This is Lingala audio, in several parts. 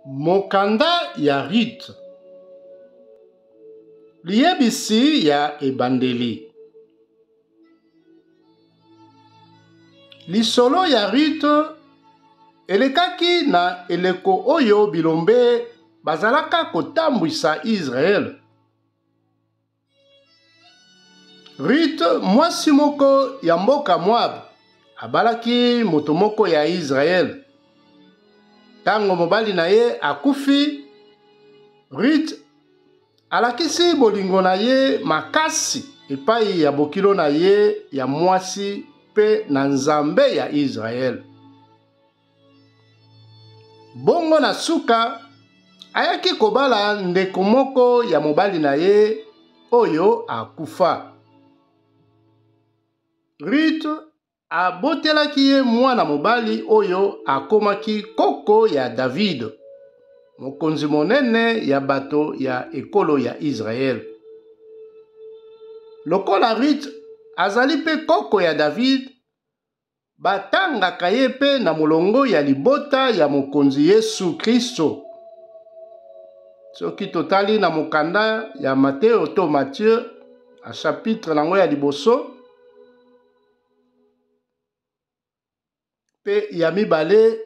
Mokanda ya Ruth. Liyebisi ya ebandeli. Lisolo ya Ruth elekaki na eleko oyo bilombe bazalaka kotambwisa Israel. Ruth mwasi moko ya mboka Moab abalaki moto moko ya Israel. Tango mobali na ye akufi, Ruth alakisi bolingo na ye makasi epai ya bokilo na ye ya mwasi pe na Nzambe ya Israel. Bongo na suka ayaki kobala ndeko moko ya mobali na ye oyo akufa. Ruth abotelaki ye mwana mobali oyo akomaki koko ya David, mokonzi monene ya bato ya ekolo ya Israel. Lokola Ruth azali pe koko ya David, batangaka ye pe na molongo ya libota ya mokonzi Yesu Kristo. Soki totali na mokanda ya Mateo to Matthieu a chapitre nango ya liboso pe ya mibale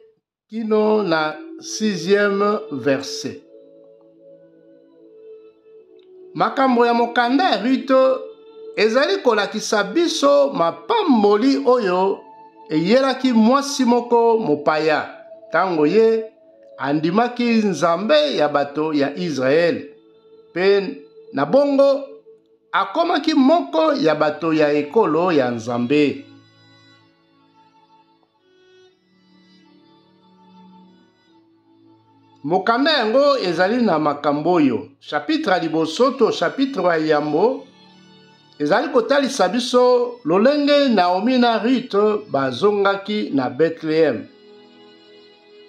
kino na 6e verset. Makambo ya mokanda ya Ruth ezali kolakisa biso mapamboli oyo eyelaki mwasi moko mopaya tango ye andimaki Nzambe ya bato ya Israel pe na bongo akomaki moko ya bato ya ekolo ya Nzambe. Mokanda yango ezali na makambo oyo. Chapitre liboso to chapitre ya yambo ezali kotalisa biso lolenge Naomi na Ruth bazongaki na Bethlehem.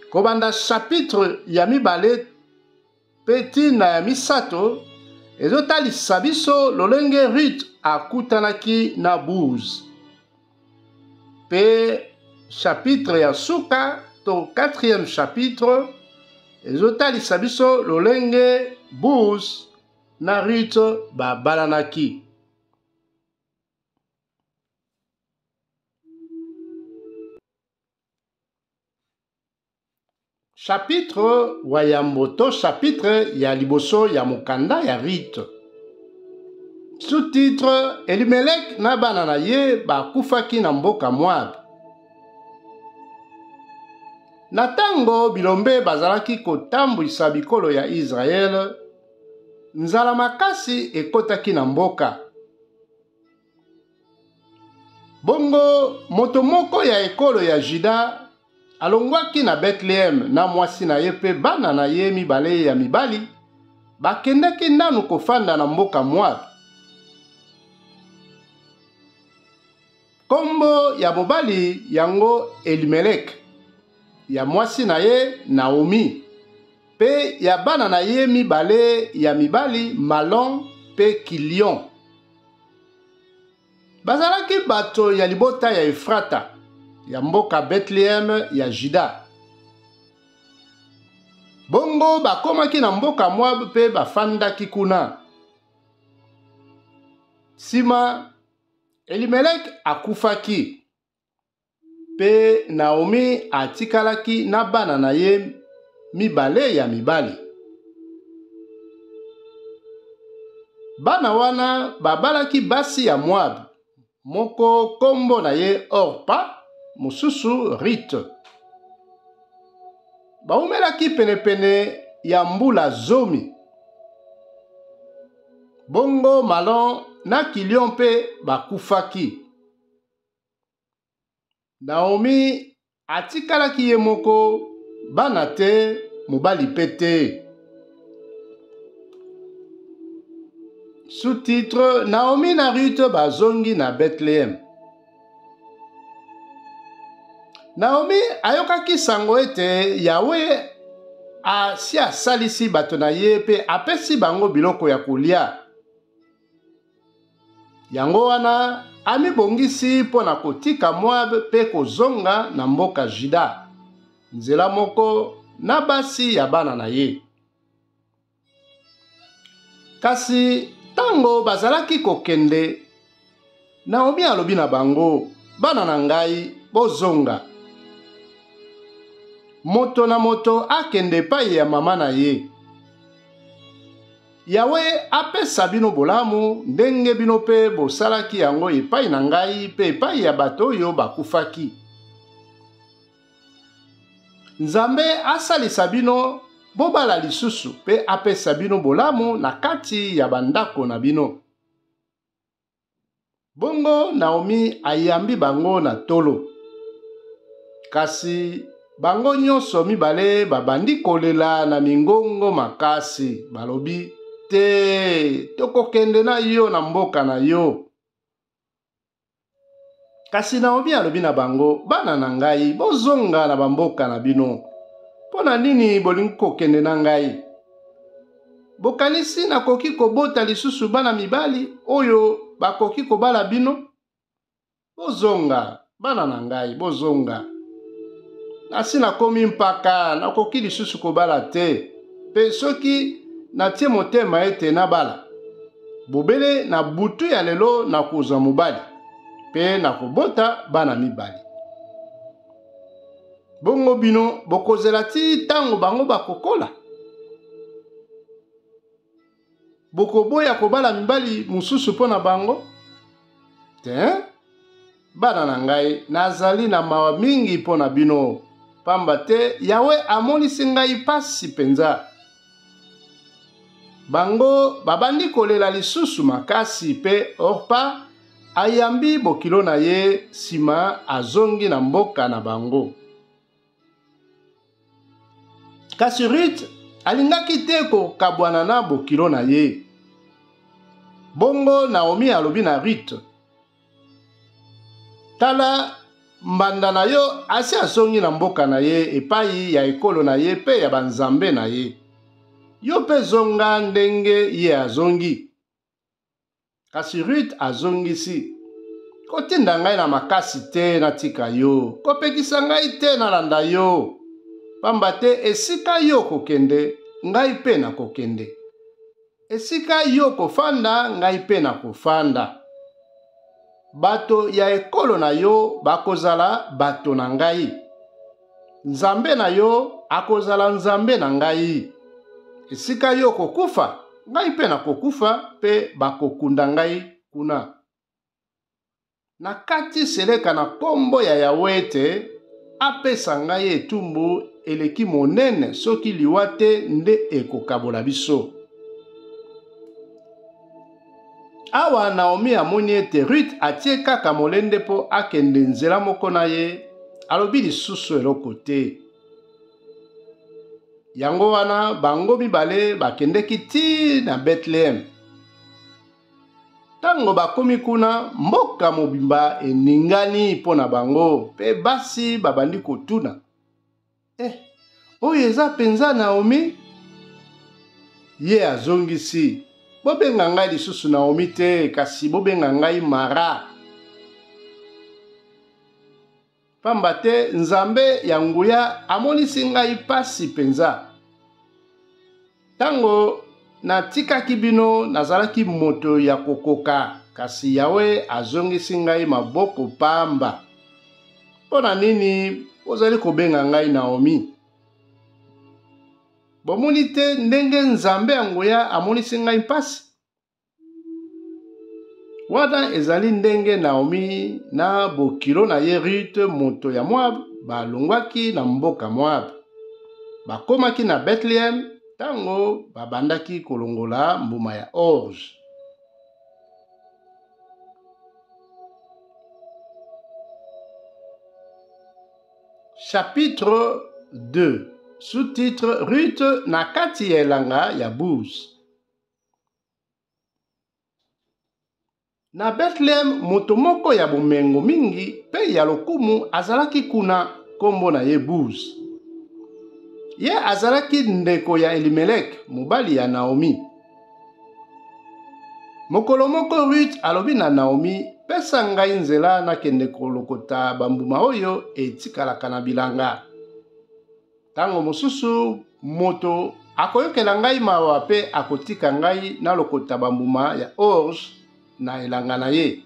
Kobanda chapitre ya mibale peti na ya misato ezotalisa biso lolenge Ruth akutanaki na Boaz. Pe chapitre ya suka to 4e chapitre ezotalisa biso lolenge Boaz na Ruth babalanaki. Chapitre wayambo to chapitre ya liboso ya mokanda ya Ruth. Sous-titre Elimelek na bana na ye bakufaki na mboka Moab. Na tango bilombe bazalaki kotambwisa bikolo ya Israel, nzala makasi ekotaki na mboka. Bongo moto moko ya ekolo ya Juda alongwaki na Bethlehem na mwasi na ye pe bana na ye mibale ya mibali bakendaki nanu kofanda na mboka Moab. Kombo ya mobali yango Elimelek, ya mwasi na ye Naomi, pe ya bana na ye mibale ya mibali Malon pe Kilion. Bazalaki bato ya libota ya Efrata, ya mboka Bethlehem ya Juda. Bongo bakomaki na mboka Moab pe bafandaki kuna. Sima Elimelek akufaki, pe Naomi atikalaki na bana na ye mibale ya mibali. Bana wana babalaki basi ya Moab, moko kombo na ye Orpa, mosusu Ruth. Baumelaki penepene ya mbula zomi. Bongo Malon na Kilion pe bakufaki. Naomi atikalaki ye moko, bana te, mobali pe te. Sous-titre Naomi na Ruth bazongi na Bethlehem. Naomi ayokaki sango ete Yawe asi asalisi bato na ye pe apesi bango biloko ya kolia. Yango wana amibongisi mpo na kotika Moab pe kozonga na mboka Juda. Nzela moko na basi ya bana na ye. Kasi tango bazalaki kokende, Naomi alobi na bango, bana na ngai bozonga. Moto na moto akende epai ya mama na ye. Yawe apesa bino bolamu ndenge bino pe bosalaki yango epai na ngai pe epai ya bato oyo bakufaki. Nzambe asalisa bino bobala lisusu pe apesa bino bolamu na kati ya bandako na bino. Bongo Naomi ayambi bango na tolo. Kasi bango nyonso mibale babandi kolela na mingongo makasi. Balobi, te tokokende na yo na mboka na yo. Kasi Naomi alobi na bango, bana na ngai bozonga na bamboka na bino. Pona nini bolingi kokende na ngai? Bokanisi nakoki kobota lisusu bana mibali oyo bakoki kobala bino? Bozonga, bana na ngai bozonga. Nasi nakomi mpaka nakoki lisusu kobala te. Pe soki natie motema ete nabala, bobele na butu ya lelo nakozwa mobali pe nakobota bana mibali. Bongo bino bokozela ti tango bango bakokola. Bokoboya kobala mibali mususu pona bango? Te? Bana na ngai nazali na mawa mingi pona bino. Pamba te Yawe amonisi ngai pasi penza. Bango babandi kolela lisusu makasi pe Orpa ayambi bokilo na ye sima azongi na mboka na bango. Kasi Ruth alingaki te kokabwana na bokilo na ye. Bongo Naomi alobi na Ruth, tala mbanda na yo asi azongi na mboka na ye epai ya ekolo na ye pe ya banzambe na ye. Yo pe zonga ndenge ye azongi. Kasi Ruth azongisi, kotinda ngai na makasi te natika yo, kopekisa ngai te nalanda yo. Pamba te esika yo kokende, ngai pe na kokende. Esika yo kofanda, ngai pe na kofanda. Bato ya ekolo na yo bakozala bato na ngai. Nzambe na yo akozala nzambe na ngai. Esika yo kokufa, ngai pe na kokufa pe bakokunda ngai kuna. Na kati seleka na kombo ya Yawe te, apesa ngai etumbu eleki monene soki liwa te nde ekokabola biso. Awa Naomi amoni ete Ruth atie kaka molende po akende nzela moko na ye, alobi lisusu eloko te. Yango wana bango mibale bakendeki ti na Bethlehem. Tango bakomi kuna, mboka mobimba eningani pona bango, pe basi babandi kotuna. Oyo eza penza Naomi? Ye azongisi, bobenga ngai lisusu Naomi te, kasi bobenga ngai Mara. Pamba te Nzambe ya nguya amonisi ngai pasi penza. Tango natikaki bino nazalaki moto ya kokoka, kasi Yawe azongisi ngai maboko pamba. Pona nini ozali kobenga ngai Naomi? Bomoni te ndenge Nzambe ya nguya amonisi ngai pasi? Wana ezali ndenge Naomi na bokilo na ye Ruth moto ya Moab balongwaki na mboka Moab. Bakomaki na Bethlehem tango babandaki kolongola mbuma ya orge. Chapitre 2. Sous-titre Ruth na kati ya elanga ya Buz. Na Bethlehem moto moko ya bomengo mingi pe ya lokumu azalaki kuna, kombo na ye Buz. Ye azalaki ndeko ya Elimelek, mobali ya Naomi. Mokolo moko Ruth alobi na Naomi, pesa ngai nzela nakende kolokota bambuma oyo etikalaka na bilanga. Tango mosusu moto akoyokela ngai mawa pe akotika ngai na lokota bambuma ya orge na elanga na ye.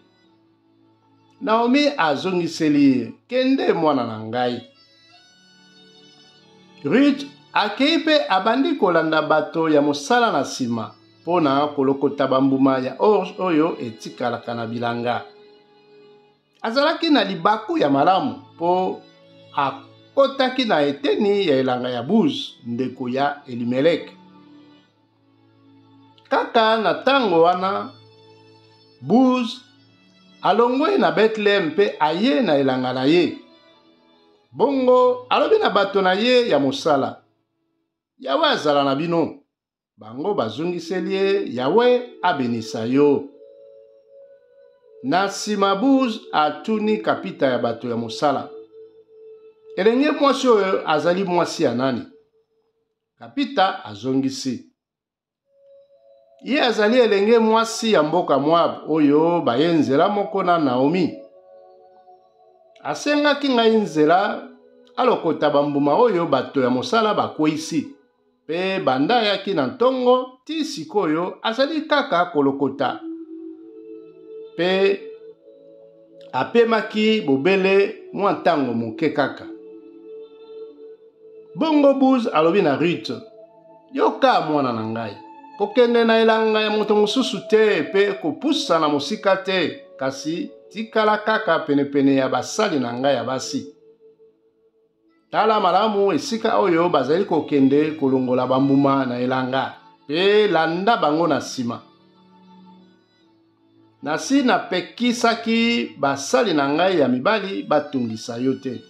Naomi azongiseli kende mwana na ngai. Ruth akei pe abandi kolanda bato ya mosala na nsima pona kolokota bambuma ya orge oyo etikalaka na bilanga. Azalaki na libaku ya malamu po akotaki na eteni ya elanga ya Buz, ndeko ya Elimelek. Kaka na tango wana Buz alongwe na Bethlehem pe aye na elanga na ye. Bongo alobi na bato na ye ya mosala, Yawe azala na bino. Bango bazongiseli ye, Yawe abenisa yo. Na nsima Buz atuni kapita ya bato ya mosala, elenge mwasi oyo azali mwasi ya nani? Kapita azongisi, ye azali elenge mwasi ya mboka Moab oyo baye nzela moko na Naomi. Asengaki ngai nzela alokota bambuma oyo bato ya mosala bakweyisi, pe banda yaki na ntongo ti sikoyo azali kaka kolokota. Pe apemaki bobele mwa ntango moke kaka. Bongo Buz alobi na Ruth, yoka mwana na ngai, kokende na elanga ya moto mosusu te pe kopusa na mosika te, kasi tikala kaka penepene ya basali na ngai ya basi. Tala malamu esika oyo bazali kokende kolongola bambuma na elanga, pe landa bango na nsima. Nasi napekisaki basali na ngai ya mibali batungisa yo te.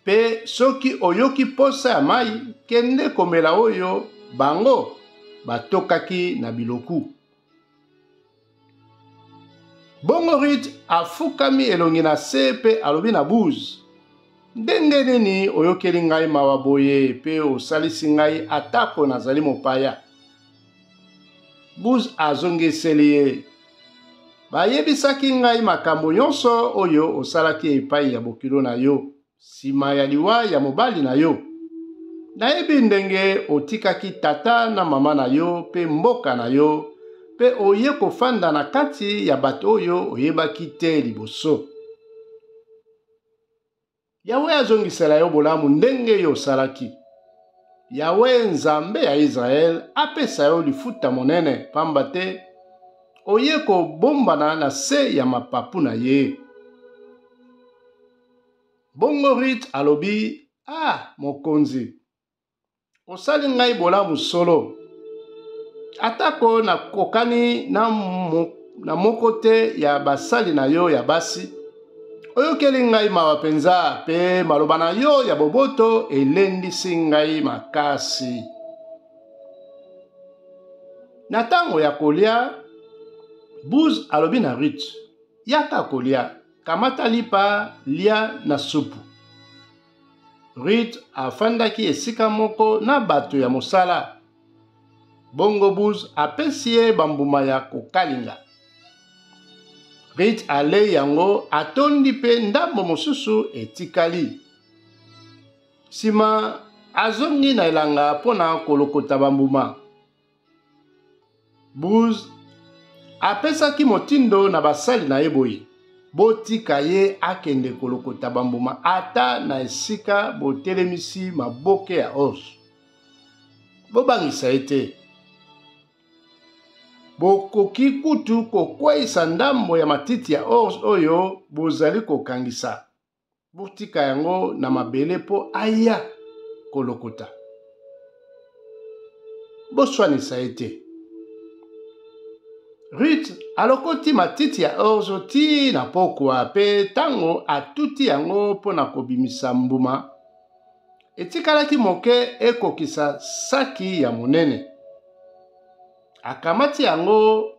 Pe soki oyoki posa ya mai, kende komela oyo bango batokaki na biloku. Bongo Ruth afukami elongi na se pe alobi na Buz, ndenge nini oyokeli ngai mawa boye pe osalisi ngai atako nazali mopaya? Buz azongiseli ye, bayebisaki ngai makambo nyonso oyo osalaki epai ya bokilo na yo, sima ya liwa ya mobali na yo. Nayebi ndenge otikaki tata na mama na yo pe mboka na yo, pe oye kofanda na kati ya bato oyo oyebaki te liboso. Yawe azongisela yo bolamu ndenge yo osalaki. Yawe Nzambe ya Israel apesa yo lifuta monene, pamba te oye kobombana na se ya mapapu na ye. Bongo Ruth alobi, mokonzi, osali ngai bolamu solo. Atako na kokani na moko te ya basali na yo ya basi, oyokeli ngai mawa penza pe maloba na yo ya boboto elendisi ngai makasi. Na tango ya kolia, Buz alobi na Ruth, yaka kolia, kamata lipa lia na supu. Ruth afandaki esika moko na bato ya mosala. Bongo Buz apesi ye bambuma ya kokalinga. Ruth alei yango atondi pe ndambo mosusu etikali. Sima azongi na elanga pona kolokota bambuma. Buz apesaki motindo na basali na ye boye, botika ye akende kolokota bambuma ata na esika botelemisi maboke ya orge. Bobangisa ete bokoki kutu kokweyisa ndambo ya matiti ya orge oyo bozali kokangisa. Botika yango na mabele po aya kolokota. Boswanisa ete Ruth alokoti matiti ya orge ti na pokwa pe tango atuti yango pona kobimisa mbuma, etikalaki moke ekokisa saki ya monene. Akamati yango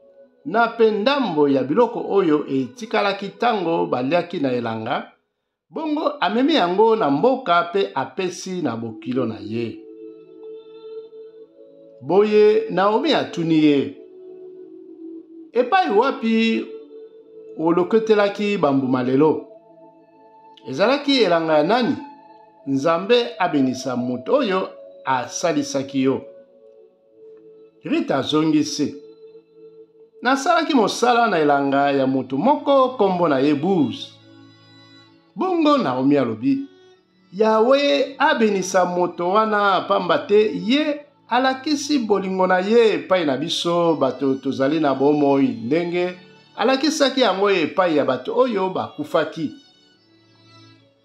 na pe ndambo ya biloko oyo etikalaki tango baliaki na elanga, bongo amemi yango na mboka pe apesi na bokilo na ye. Boye Naomi atuni ye, epai wapi olokotelaki bambuma lelo? ezalaki elanga ya nani? Nzambe abenisa moto oyo asalisaki yo. Rite azongisi, nasalaki mosala na elanga ya moto moko kombo na ye Buz. Bongo Naomi alobi, Yawe abenisa moto wana pamba te ye alakisi bolingo na ye epai na biso bato tozali na bomoi ndenge alakisaki yango epai ya bato oyo bakufaki.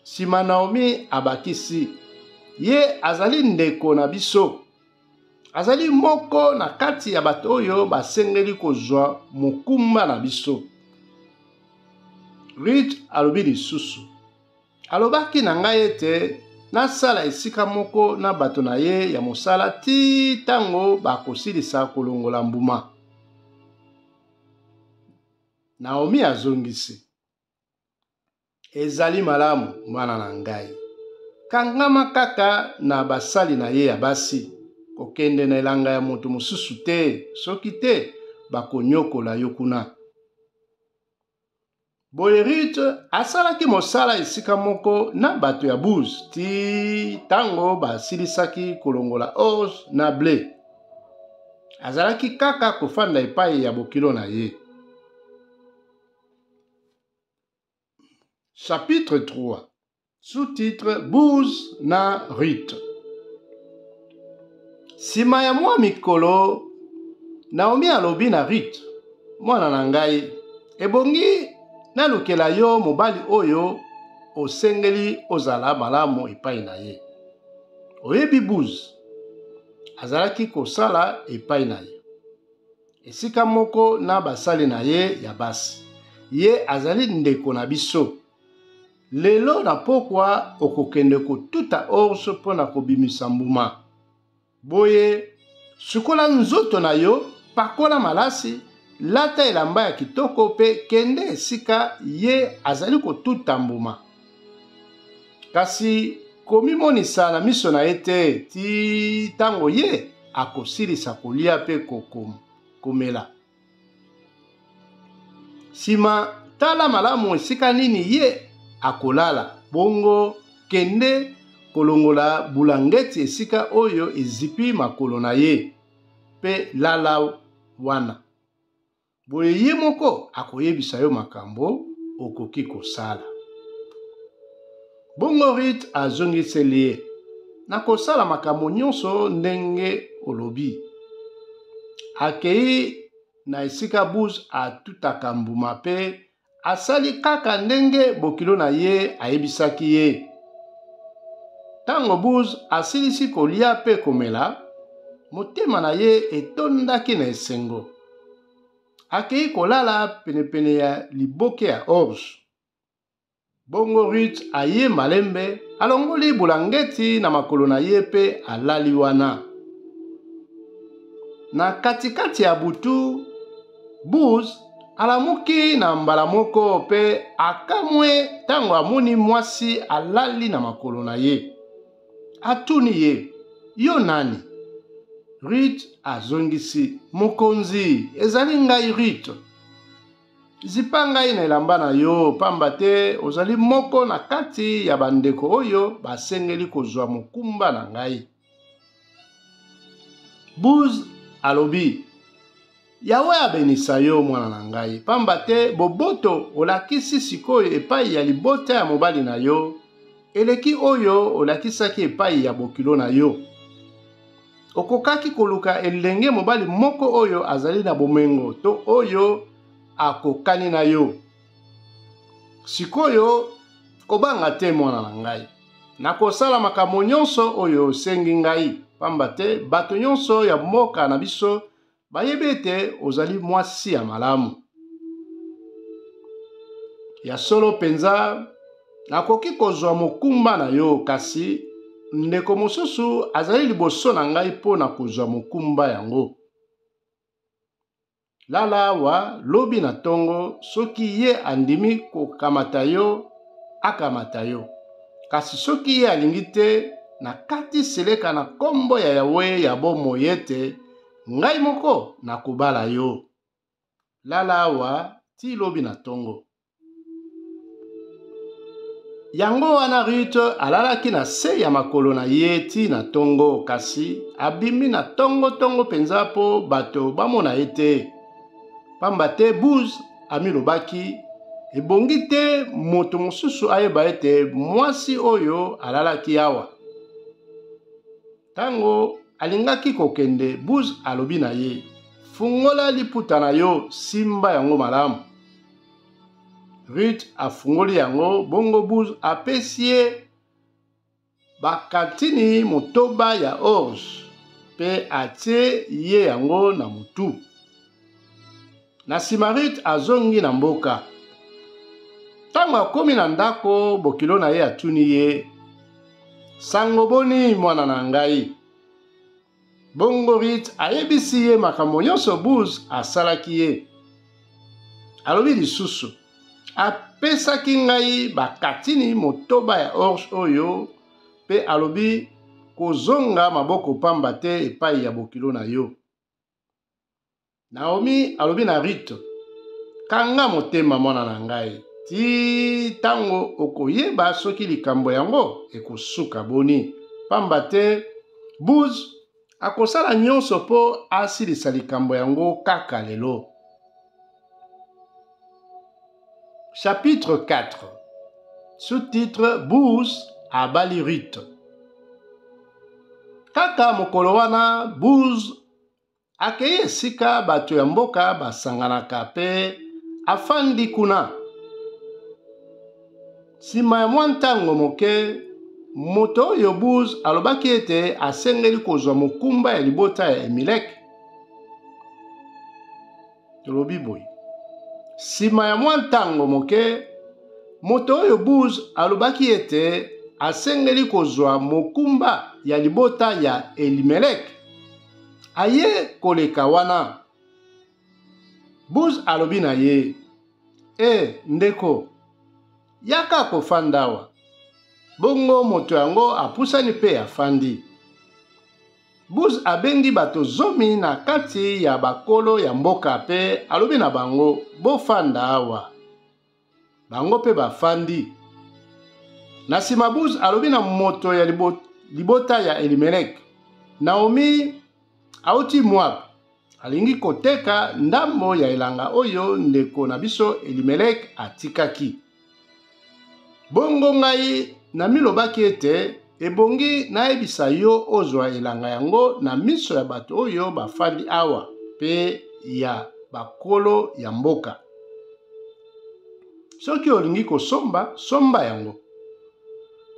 Sima Naomi abakisi, ye azali ndeko na biso, azali moko na kati ya bato oyo basengeli kozwa mokumba na biso. Rite alobi lisusu, alobaki na ngai ete nasala esika moko na bato na ye ya mosala ti tango bakosilisa kolongola mbuma. Naomi azongisi, ezali malamu mwana na ngai, kangama kaka na basali na ye ya basi, kokende na elanga ya moto mosusu te, soki te bakonyokola yo kuna. Boye Rite asalaki mosala esika moko na bato ya Buz ti tango basilisaki kolongola orge na ble. Azalaki kaka kofanda epai ya bokilo na ye. Chapitre 3. Sous-titre Buz na Rite. Sima ya mwa mikolo, Naomi alobi na Rite, mwana na ngai, ebongi nalukela yo mobali oyo osengeli ozala malamu epai na ye. Oyebi Buz azalaki kosala epai na ye esika moko na basali na ye ya basi. Ye azali ndeko na biso. Lelo na pokwa okokende kotuta orge mpo na kobimisa mbuma. Boye sukola nzoto na yo, pakola malasi, lata elamba ya kitoko pe kende esika ye azali kotuta mbuma. Kasi komimonisa na miso na ye te ti tango ye akosilisa kolia pe komela. Sima tala malamu esika nini ye akolala, bongo kende kolongola bulangeti esika oyo ezipi makolo na ye pe lala wana. Boye ye moko akoyebisa yo makambo okoki kosala. Bongo Rite azongiseli ye, nakosala makambo nyonso ndenge olobi. Akei na esika Buz atutaka mbuma pe asali kaka ndenge bokilo na ye ayebisaki ye. Tango Buz asilisi kolia pe komela, motema na ye etondaki na esengo. Akei kolala penepene ya liboke ya orge. Bongo Rite aye malembe, alongoli bulangeti na makolo na ye pe alali wana. Na katikati ya butu, Buz alamuki na mbala moko pe akamwe tango amoni mwasi alali na makolo na ye. Atuni ye, yo nani? Rite azongisi, mokonzi, ezali ngai Rite. Zipa ngai na elamba na yo, pamba te ozali moko na kati ya bandeko oyo basengeli kozwa mokumba na ngai. Buz alobi, Yawe abenisa yo mwana na ngai, pamba te boboto olakisi sikoyo epai ya libota ya mobali na yo, eleki oyo olakisaki epai ya bokilo na yo. Okokaki koluka elenge mobali moko oyo azali na bomengo to oyo akokani na yo. Sikoyo kobanga te mwana na ngai. Nakosala makambo nyonso oyo osengi ngai, pamba te bato nyonso ya mboka na biso bayebi ete ozali mwasi ya malamu. Ya solo penza, nakoki kozwa mokumba na yo, kasi ndeko mosusu azali liboso na ngai mpo na kozwa mokumba yango. Lala wa lobi na tongo, soki ye andimi kokamata yo, akamata yo. Kasi soki ye alingi te, na kati seleka na kombo ya Yawe ya bomoi ete ngai moko nakobala yo. Lala wa ti lobi na tongo. Yango wana Rut alalaki na se ya makolo na ye ti na tongo, kasi abimi na tongo penza po bato bamona ye te. Pamba te Buz amilobaki ebongi te moto mosusu ayeba ete mwasi oyo alalaki awa. Tango alingaki kokende, Buz alobi na ye, fungola liputa na yo, simba yango malamu. Rut afungoli yango, bongo Buz apesi ye bakatini motoba ya orge, pe atie ye yango na mutu. Na sima Rut azongi na mboka. Tango akomi na ndako, bokilo na ye atuni ye, sango boni mwana na ngai. Bongo Rut ayebisi ye makambo nyonso Buz asalaki ye. Alobi lisusu, apesaki ngai bakatini motoba ya orge oyo, pe alobi kozonga maboko pamba te epai ya bokilo na yo. Naomi alobi na Rut, kanga motema mwana na ngai, ti tango okoyeba soki likambo yango ekosuka boni, pamba te Buz akosala nyonso po asilisa likambo yango kaka lelo. Chapitre 4. Sous-titre Buz abali Rut. Kaka mokolo wana Buz akei esika bato ya mboka basanganaka pe afandi kuna. Sima ya mwa ntango moke, moto oyo Buz alobaki ete asengeli kozwa mokumba ya libota ya Elimeleki. Tolobi boy. Sima ya mwa ntango moke, moto oyo Buz alobaki ete asengeli kozwa mokumba ya libota ya Elimeleki. Aye koleka wana. Buz alobi na ye, ndeko, yaka kofandawa. Bongo moto yango apusani pe afandi. Buz abengi bato zomi na kati ya bakolo ya mboka pe alobi na bango, bofanda awa. Bango pe bafandi. Na sima Buz alobi na moto ya libota ya Elimeleki, Naomi auti Moab, alingi koteka ndambo ya elanga oyo ndeko na biso Elimeleki atikaki. Bongo ngai na milobaki ete ebongi naebisa yo ozwa elanga yango na miso ya bato oyo bafandi awa pe ya bakolo ya mboka. Soki olingi kosomba, somba yango.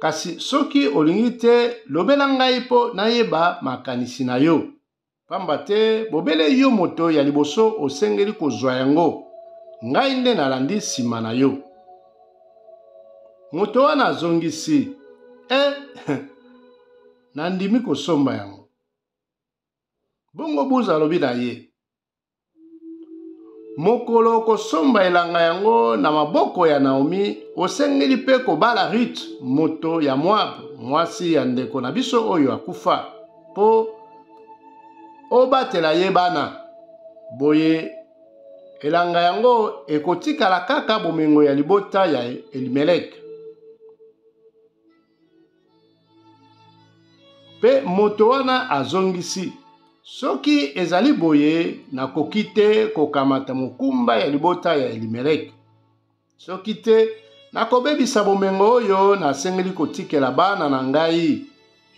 Kasi soki olingi te, lobela ngai po nayeba makanisi na yo. Pamba te bobele yo moto ya liboso osengeli kozwa yango. Ngai nde nalandi sima na yo. Moto wana azongisi, nandimi kosomba yango. Bongo Buz alobi na ye, mokolo kosomba elanga yango na maboko ya Naomi, osengeli pe kobala Rut, moto ya Moab, mwasi ya ndeko na biso oyo akufa, po obatela ye bana. Boye elanga yango ekotikala kaka bomengo ya libota ya Elimeleki. Pe moto wana azongisi, soki ezali boye nakoki te kokamata mokumba ya libota ya Elimeleki. Soki te nakobebisa bomengo oyo nasengeli kotikela bana na ngai.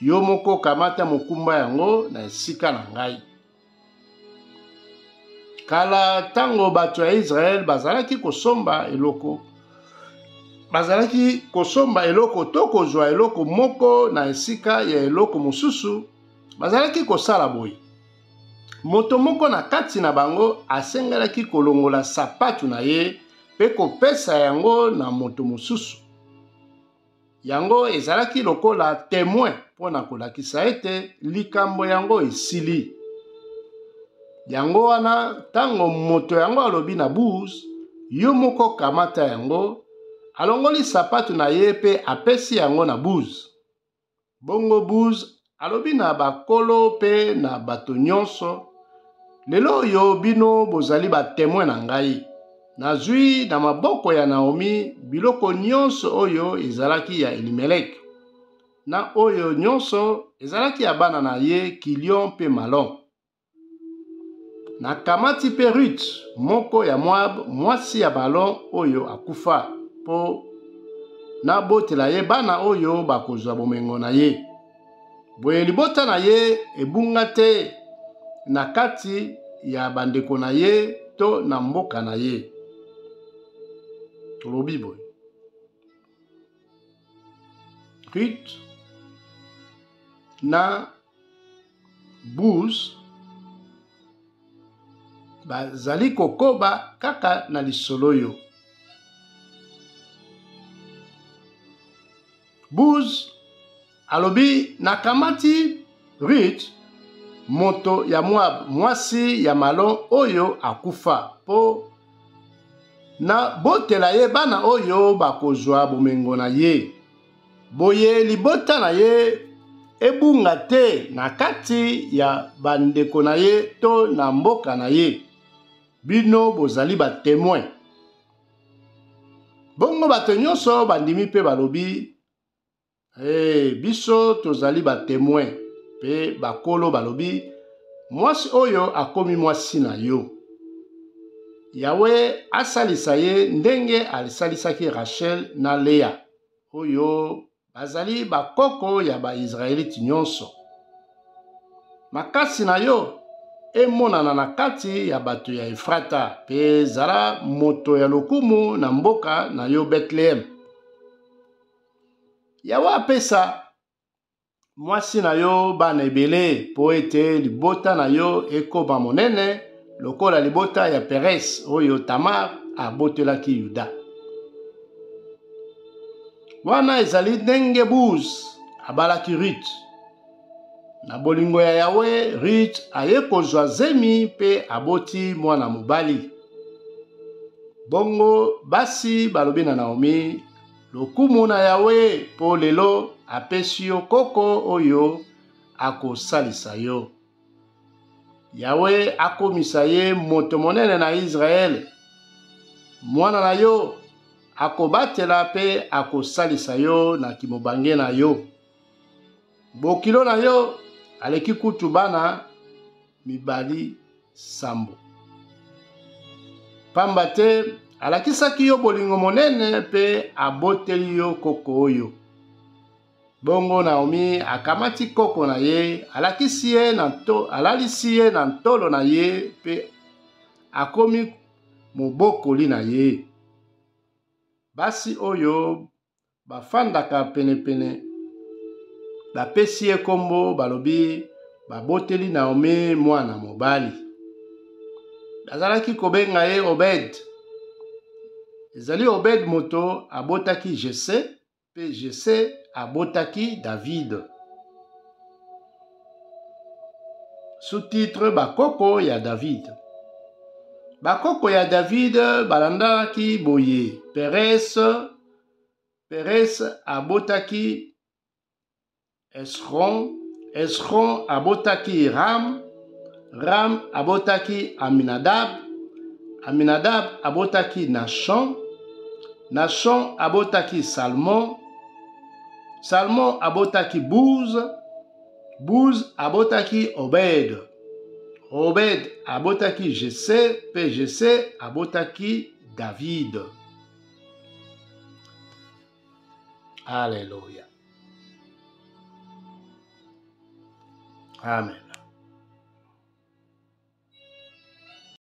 Yo moko kamata mokumba yango na esika na ngai. Kala tango bato ya Israel bazalaki kosomba eloko to kozwa eloko moko na esika ya eloko mosusu, bazalaki kosala boye. Moto moko na kati na bango asengelaki kolongola sapatu na ye pe kopesa yango na moto mosusu. Yango ezalaki lokola témoin pona kolakisa ete likambo yango esili. Yango wana tango moto yango alobi na Buz, yo moko kamata yango, alongoli sapatu na ye pe apesi yango na Buz. Bongo Buz alobi na bakolo pe na bato nyonso, lelo yo bino bozali ba témoin na ngai. nazwi na maboko ya Naomi biloko nyonso oyo ezalaki ya Elimeleki, na oyo nyonso ezalaki ya bana na ye Kilion pe Malon. Nakamati pe Ruth moko ya Moab, mwasi ya Malon oyo akufa, po nabotela ye bana oyo bakozwa bomengo na ye. Boye libota na ye ebunga te na kati ya bandeko na ye to na mboka na ye. Tolobi boye Ruth na Buz bazali kokoba kaka na lisolo yo. Buz alobi nakamati Ruth moto ya Moab, mwasi ya Malon oyo akufa, po na botela ye bana oyo bakozwa bomengo na ye. Boye libota na ye ebunga te na kati ya bandeko na ye to na mboka na ye. Bino bozali ba témoin. Bongo bato nyonso bandimi pe balobi biso tozali ba témoin. Pe bakolo balobi mwasi oyo akomi mwasi na yo. Yawe asalisa ye ndenge alisalisaki Rachel na Lea oyo bazali bakoko ya ba Israeliti nyonso. Makasi na yo emonana na kati ya bato ya Efrata, pe zala moto ya lokumu na mboka na yo Bethlehem. Yawe apesa mwasi na yo bana ebele po ete libota na yo ekoma monene lokola libota ya Peres oyo Tamar abotelaki Yuda. Wana ezali ndenge Buz abalaki Ruth. Na bolingo ya Yawe, Ruth aye kozwa zemi pe aboti mwana mobali. Bongo basi balobi na Naomi, lokumu na Yawe po lelo apesi yo koko oyo akosalisa yo. Yawe akomisa ye moto monene na Israel. Mwana na yo akobatela pe akosalisa yo na kimobange na yo. Bokilo na yo aleki kutu bana mibali sambo. Pamba te alakisaki yo bolingo monene pe aboteli yo koko oyo. Bongo Naomi akamati koko na ye, alalisi ye na ntolo na ye pe akomi mobokoli na ye. Basi oyo bafandaka penepene bapesi ye kombo balobi baboteli Naomi mwana mobali. Bazalaki kobenga ye Obed. Ezali Obed moto abotaki Jesse, pe Jesse abotaki David. Sous-titre bakoko ya David. Bakoko ya David balandaki boye. Peres abotaki Esron. Esron abotaki Ram. Ram abotaki Aminadab. Aminadab abotaki Nashon. Nashon abotaki Salmon. Salmon abotaki Buz. Buz abotaki Obed. Obed abotaki Jesse. Pe Jesse abotaki David. Alléluia. Amen.